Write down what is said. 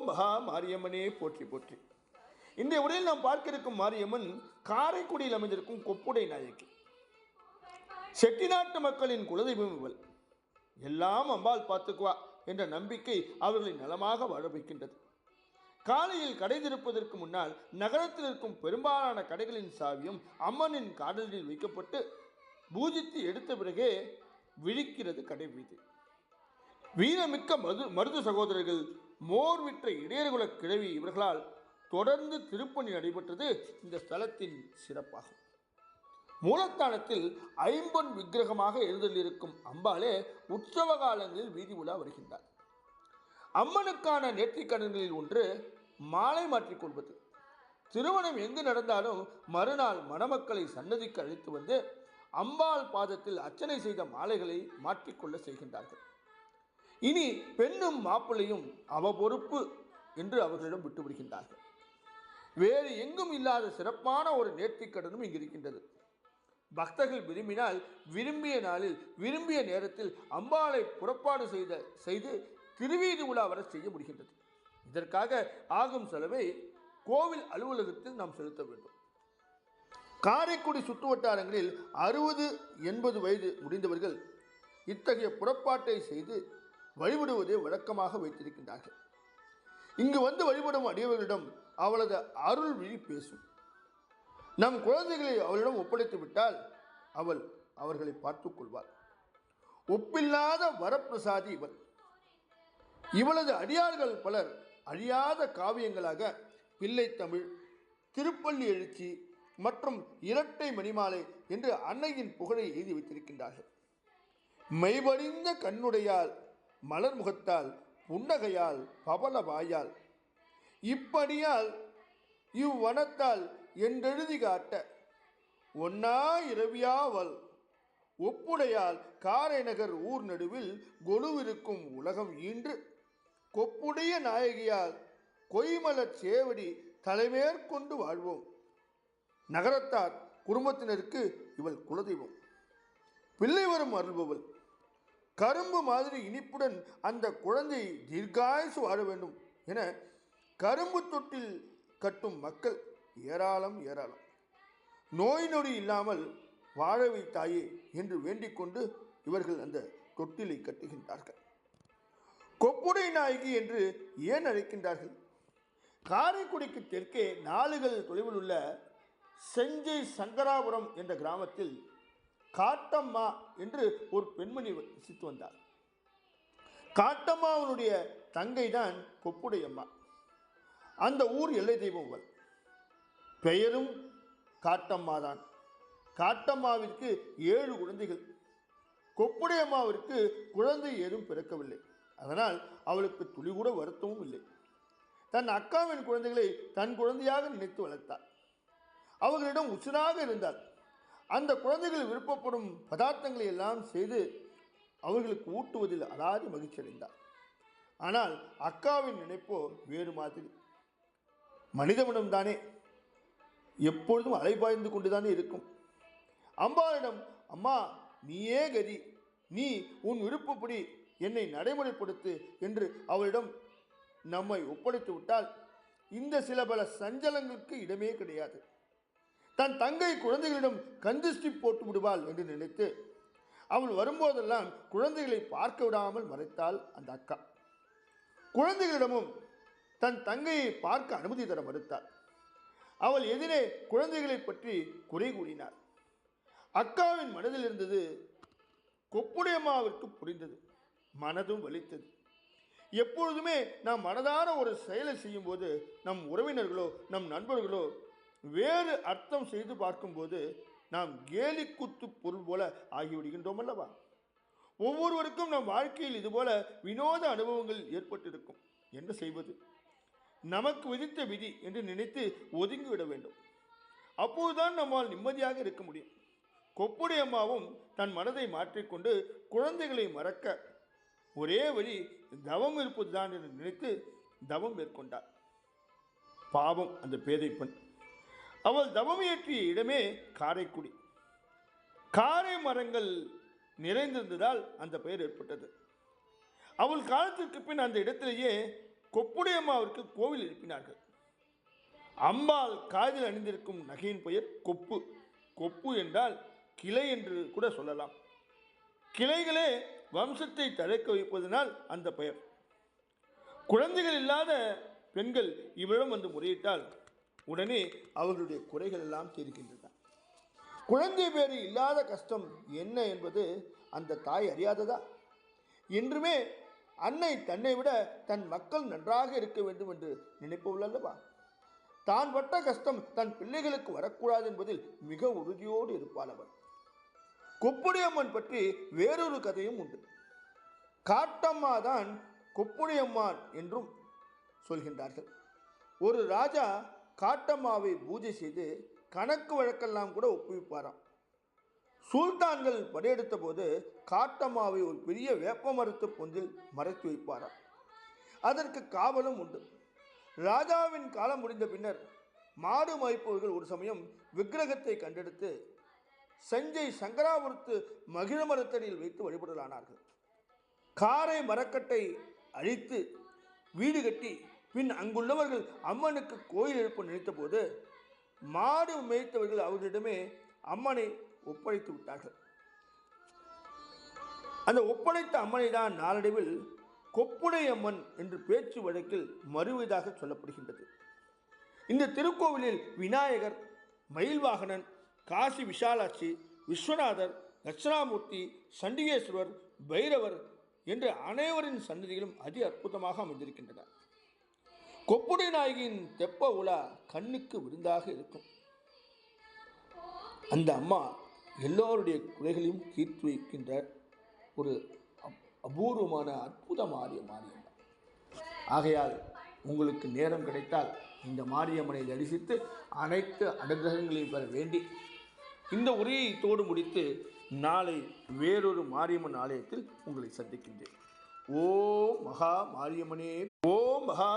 மகா மாரியம்மனே போற்றி போற்றி. இந்த உரையில் நாம் பார்க்க இருக்கும் மாரியம்மன் காரைக்குடியில் அமைந்திருக்கும் கொப்புடை நாயகி. செட்டிநாட்டு மக்களின் குலதெய்வம் இவள். எல்லாம் அம்பாள் பார்த்துக்குவா என்ற நம்பிக்கை அவர்களை நலமாக வாழ வைக்கின்றது. காலையில் கடை திறப்பதற்கு முன்னால் நகரத்தில் இருக்கும் பெரும்பாலான கடைகளின் சாவியும் அம்மனின் காதலில் வைக்கப்பட்டு பூஜித்து எடுத்த பிறகே விழிக்கிறது கடை வீதி. வீரமிக்க மருது சகோதரர்கள் மோர் விற்ற இடையர்குல கிழவி இவர்களால் தொடர்ந்து திருப்பணி நடைபெற்றது இந்த ஸ்தலத்தின் சிறப்பாகும். மூலத்தானத்தில் ஐம்பொன் விக்கிரகமாக எழுந்தள்ளிருக்கும் அம்பாளே உற்சவ காலங்களில் வீதி உலா வருகின்றார். அம்மனுக்கான நேர்த்திக்கடன்களில் ஒன்று மாலை மாற்றிக்கொள்வது. திருமணம் எங்கு நடந்தாலும் மறுநாள் மணமக்களை சன்னதிக்கு அழைத்து வந்து அம்பாள் பாதத்தில் அர்ச்சனை செய்த மாலைகளை மாற்றிக்கொள்ள செய்கின்றார்கள். இனி பெண்ணும் மாப்பிள்ளையும் அவ பொறுப்பு என்று அவர்களிடம் விட்டு விடுகின்றார்கள். வேறு எங்கும் இல்லாத சிறப்பான ஒரு நேர்த்திக்கடனும் இங்கு இருக்கின்றது. பக்தர்கள் விரும்பினால் விரும்பிய நாளில் விரும்பிய நேரத்தில் அம்பாளை புறப்பாடு செய்து திருவீதி உலா வர செய்ய முடிகின்றது. இதற்காக ஆகும் செலவை கோவில் அலுவலகத்தில் நாம் செலுத்த வேண்டும். காரைக்குடி சுற்று வட்டாரங்களில் 60-80 வயது முடிந்தவர்கள் இத்தகைய புறப்பாட்டை செய்து வழிபடுவதை வழக்கமாக வைத்திருக்கின்றார்கள். இங்கு வந்து வழிபடும் அடியவர்களிடம் அவளது அருள் விழி பேசும். நம் குழந்தைகளை அவளிடம் ஒப்படைத்து விட்டால் அவள் அவர்களை பார்த்துக் கொள்வாள். ஒப்பில்லாத வரப்பிரசாதி இவள். இவளது அடியார்கள் பலர் அழியாத காவியங்களாக பிள்ளைத்தமிழ், திருப்பள்ளி எழுச்சி மற்றும் இரட்டை மணிமாலை என்று அன்னையின் புகழை எழுதி வைத்திருக்கின்றார்கள். மெய்வடிந்த கண்ணுடையால், மலர் முகத்தால், புன்னகையால், பவள வாயால், இப்படியால் இவ்வனத்தால் என்றெழுதி காட்ட ஒன்னா இரவியாவல் ஒப்புடையால் காரைநகர் ஊர் நடுவில் கொலுவிருக்கும் உலகம் ஈன்று கொப்புடைய நாயகியால் கொய்மலர் சேவடி தலைமேற்கொண்டு வாழ்வோம். நகரத்தார் குடும்பத்தினருக்கு இவள் குலதெய்வம். பிள்ளை வரும் அருள்பவள். கரும்பு மாதிரி இனிப்புடன் அந்த குழந்தை தீர்காயுசு வாழ வேண்டும் என கரும்பு தொட்டில் கட்டும் மக்கள் ஏராளம் ஏராளம். நோய் நொடி இல்லாமல் வாழ வைத்தாயே என்று வேண்டிக் கொண்டு இவர்கள் அந்த தொட்டிலை கட்டுகின்றார்கள். கொப்புடை நாயகி என்று ஏன் அழைக்கின்றார்கள்? காரைக்குடிக்கு தெற்கே 4 தொலைவில் உள்ள செஞ்சை சங்கராபுரம் என்ற கிராமத்தில் காட்டம்மா என்று ஒரு பெண்மணி வசித்து வந்தார். காட்டம்மாவனுடைய தங்கை தான் கொப்புடையம்மா. அந்த ஊர் எல்லை தெய்வம் அவள். பெயரும் காட்டம்மாதான். காட்டம்மாவிற்கு 7 குழந்தைகள். கொப்புடையம்மாவிற்கு குழந்தை ஏதும் பிறக்கவில்லை. அதனால் அவளுக்கு துளி கூட வருத்தமும் இல்லை. தன் அக்காவின் குழந்தைகளை தன் குழந்தையாக நினைத்து வளர்த்தார். அவர்களிடம் உசுராக இருந்தார். அந்த குழந்தைகள் விருப்பப்படும் பதார்த்தங்களை எல்லாம் செய்து அவர்களுக்கு ஊட்டுவதில் அலாதி மகிழ்ச்சி அடைந்தார். ஆனால் அக்காவின் நினைப்போ வேறு மாதிரி. மனிதனிடம்தானே எப்பொழுதும் அலைபாய்ந்து கொண்டுதானே இருக்கும். அம்பாளிடம், அம்மா நீயே கதி, நீ உன் விருப்பப்படி என்னை நடைமுறைப்படுத்து என்று அவளிடம் நம்மை ஒப்படைத்து விட்டால் இந்த சில பல சஞ்சலங்களுக்கு இடமே கிடையாது. தன் தங்கை குழந்தைகளிடம் கந்திஷ்டி போட்டு விடுவாள் என்று நினைத்து அவள் வரும்போதெல்லாம் குழந்தைகளை பார்க்க விடாமல் மறைத்தாள் அந்த அக்கா. குழந்தைகளிடமும் தன் தங்கையை பார்க்க அனுமதி தர மறுத்தாள். அவள் எதிரே குழந்தைகளை பற்றி குறை கூறினார். அக்காவின் மனதில் இருந்தது கொப்புடையம்மாவிற்கு புரிந்தது. மனதும் வலித்தது. எப்பொழுதுமே நாம் மனதார ஒரு செயலை செய்யும் போது நம் உறவினர்களோ நம் நண்பர்களோ வேறு அர்த்தம் செய்து பார்க்கும்போது நாம் கேலி குத்து பொருள் போல ஆகிவிடுகின்றோம் அல்லவா? ஒவ்வொருவருக்கும் நம் வாழ்க்கையில் இதுபோல வினோத அனுபவங்கள் ஏற்பட்டிருக்கும். என்ன செய்வது? நமக்கு விதித்த விதி என்று நினைத்து ஒதுங்கிவிட வேண்டும். அப்போதுதான் நம்மால் நிம்மதியாக இருக்க முடியும். கொப்புடையம்மாவும் தன் மனதை மாற்றிக்கொண்டு குழந்தைகளை மறக்க ஒரே வழி தவம் இருப்பதுதான் என்று நினைத்து தவம் மேற்கொண்டார். பாவம் அந்த பேதை பெண். அவள் தவம் ஏற்றிய இடமே காரைக்குடி. காரை மரங்கள் நிறைந்திருந்ததால் அந்த பெயர் ஏற்பட்டது. அவள் காலத்திற்கு பின் அந்த இடத்திலேயே கொப்புடையம்மாவிற்கு கோவில் எழுப்பினார்கள். அம்பாள் காதில் அணிந்திருக்கும் நகையின் பெயர் கொப்பு. கொப்பு என்றால் கிளை என்று கூட சொல்லலாம். கிளைகளே வம்சத்தை தழைக்க வைப்பதனால் அந்த பெயர். குழந்தைகள் இல்லாத பெண்கள் இவரிடம் வந்து முறையிட்டால் உடனே அவர்களுடைய குறைகள் எல்லாம் தீர்க்கின்றன. குழந்தை பேறு இல்லாத கஷ்டம் என்ன என்பது அந்த தாய் அறியாததா? என்றுமே அன்னை தன்னை விட தன் மக்கள் நன்றாக இருக்க வேண்டும் என்று நினைப்பவள் அல்லவா? தான் பட்ட கஷ்டம் தன் பிள்ளைகளுக்கு வரக்கூடாது என்பதில் மிக உறுதியோடு இருப்பாள் அவள். கொப்புடையம்மன் பற்றி வேறொரு கதையும் உண்டு. காட்டம்மா தான் கொப்புடையம்மான் என்றும் சொல்கின்றார்கள். ஒரு ராஜா காட்டம்மாவை பூஜை செய்து கணக்கு வழக்கெல்லாம் கூட ஒப்புவிப்பாராம். சுல்தான்கள் படையெடுத்த போது காட்டம்மாவை ஒரு பெரிய வேப்ப மரத்து பொந்தில் மறைத்து வைப்பாராம். அதற்கு காவலும் உண்டு. ராஜாவின் காலம் முடிந்த பின்னர் மாடு மாய்ப்பவர்கள் ஒரு சமயம் விக்கிரகத்தை கண்டெடுத்து சஞ்சை சங்கராபுரத்து மகிழ மரத்தடியில் வைத்து வழிபடலானார்கள். காரை மரக்கட்டை அழித்து வீடு கட்டி பின் அங்குள்ளவர்கள் அம்மனுக்கு கோயில் எழுப்ப நினைத்த போது மாடு மேய்த்தவர்கள் அவர்களிடமே அம்மனை ஒப்படைத்து விட்டார்கள். அந்த ஒப்படைத்த அம்மனை தான் நாளடைவில் கொப்புடையம்மன் என்று பேச்சு வழக்கில் மறுவதாக சொல்லப்படுகின்றது. இந்த திருக்கோவிலில் விநாயகர், மயில்வாகனன், காசி விசாலாட்சி, விஸ்வநாதர், தட்சிணாமூர்த்தி, சண்டிகேஸ்வரர், பைரவர் என்ற அனைவரின் சன்னதிகளும் அதி அற்புதமாக அமைந்திருக்கின்றன. கொப்புடை நாயகியின் தெப்ப உலா கண்ணுக்கு விருந்தாக இருக்கும். அந்த அம்மா எல்லோருடைய குறைகளையும் தீர்த்து வைக்கின்ற ஒரு அபூர்வமான அற்புத மாரியம்மா. ஆகையால் உங்களுக்கு நேரம் கிடைத்தால் இந்த மாரியம்மனை தரிசித்து அனைத்து அனுகிரகங்களையும் பெற வேண்டி இந்த உரையை இத்தோடு முடித்து நாளை வேறொரு மாரியம்மன் ஆலயத்தில் உங்களை சந்திக்கின்றேன். ஓ மகா மாரியம்மனே, ஓ மகா